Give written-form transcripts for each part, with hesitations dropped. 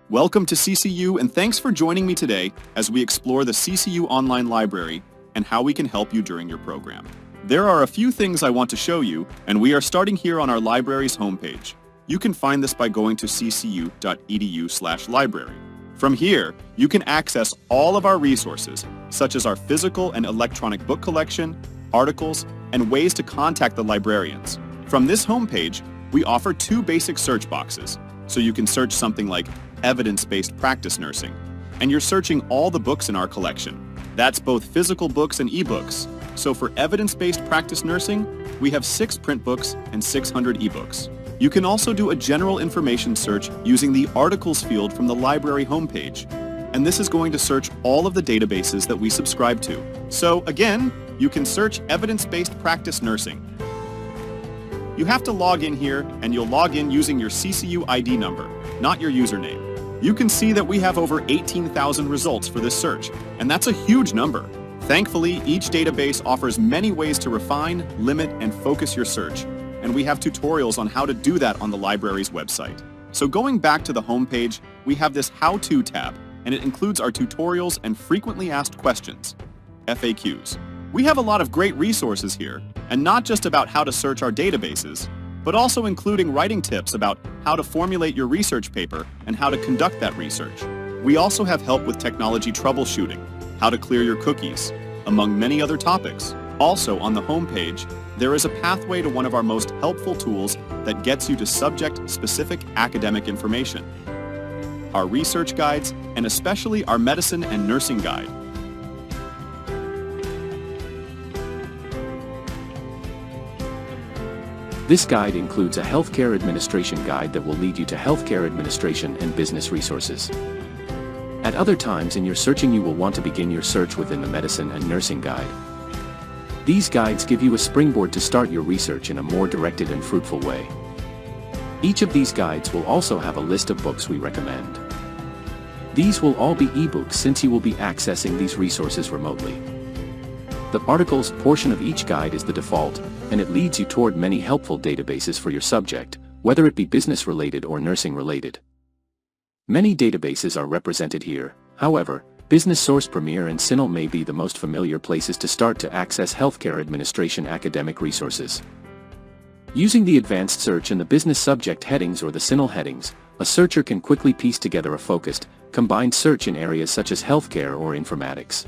Welcome to CCU and thanks for joining me today as we explore the CCU online library and how we can help you during your program. There are a few things I want to show you, and we are starting here on our library's homepage. You can find this by going to ccu.edu/library. From here, you can access all of our resources, such as our physical and electronic book collection, articles, and ways to contact the librarians. From this homepage, we offer two basic search boxes, so you can search something like evidence-based practice nursing, and you're searching all the books in our collection. That's both physical books and ebooks. So for evidence-based practice nursing, we have 6 print books and 600 ebooks. You can also do a general information search using the articles field from the library homepage, and this is going to search all of the databases that we subscribe to. So again, you can search evidence-based practice nursing. You have to log in here, and you'll log in using your CCU ID number, not your username. You can see that we have over 18,000 results for this search, and that's a huge number. Thankfully, each database offers many ways to refine, limit, and focus your search, and we have tutorials on how to do that on the library's website. So going back to the homepage, we have this How-To tab, and it includes our tutorials and frequently asked questions, FAQs. We have a lot of great resources here, and not just about how to search our databases, but also including writing tips about how to formulate your research paper and how to conduct that research. We also have help with technology troubleshooting, how to clear your cookies, among many other topics. Also on the homepage, there is a pathway to one of our most helpful tools that gets you to subject-specific academic information. Our research guides, and especially our medicine and nursing guide. This guide includes a healthcare administration guide that will lead you to healthcare administration and business resources. At other times in your searching, you will want to begin your search within the medicine and nursing guide. These guides give you a springboard to start your research in a more directed and fruitful way. Each of these guides will also have a list of books we recommend. These will all be ebooks since you will be accessing these resources remotely. The articles portion of each guide is the default, and it leads you toward many helpful databases for your subject, whether it be business-related or nursing-related. Many databases are represented here. However, Business Source Premier and CCULibrary may be the most familiar places to start to access healthcare administration academic resources. Using the advanced search and the business subject headings or the CCULibrary headings, a searcher can quickly piece together a focused, combined search in areas such as healthcare or informatics.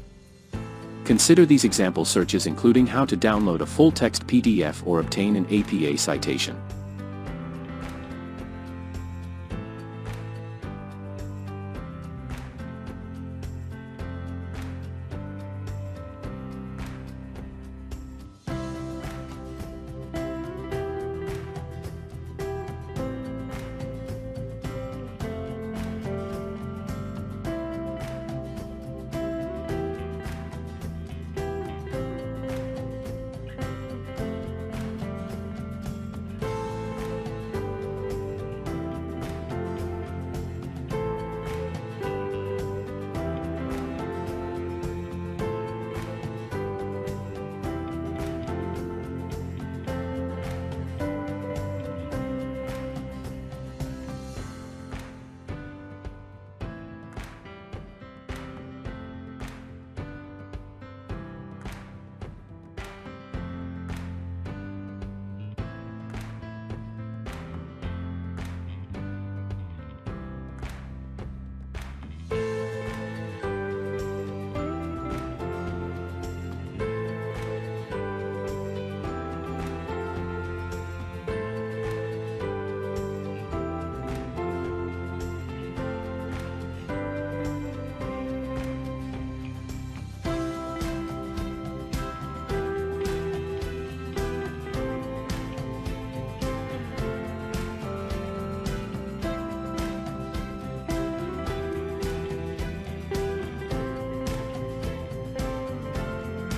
Consider these example searches, including how to download a full-text PDF or obtain an APA citation.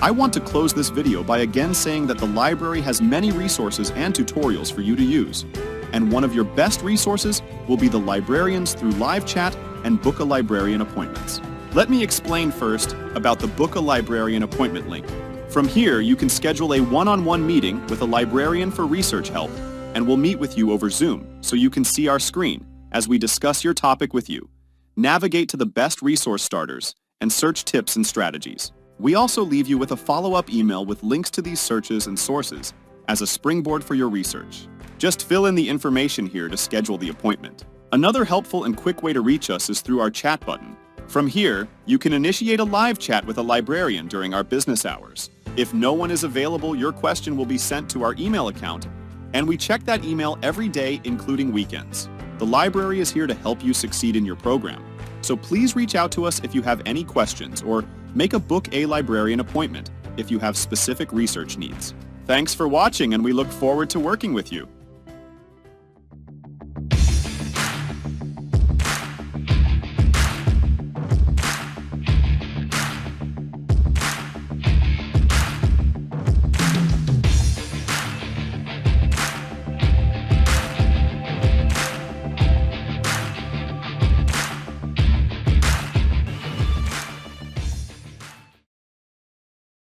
I want to close this video by again saying that the library has many resources and tutorials for you to use. And one of your best resources will be the librarians through live chat and Book a Librarian appointments. Let me explain first about the Book a Librarian appointment link. From here, you can schedule a one-on-one meeting with a librarian for research help, and we'll meet with you over Zoom so you can see our screen as we discuss your topic with you. navigate to the best resource starters, and search tips and strategies. We also leave you with a follow-up email with links to these searches and sources as a springboard for your research. Just fill in the information here to schedule the appointment. Another helpful and quick way to reach us is through our chat button. From here, you can initiate a live chat with a librarian during our business hours. If no one is available, your question will be sent to our email account, and we check that email every day, including weekends. The library is here to help you succeed in your program. So please reach out to us if you have any questions, or make a Book a Librarian appointment if you have specific research needs. Thanks for watching, and we look forward to working with you.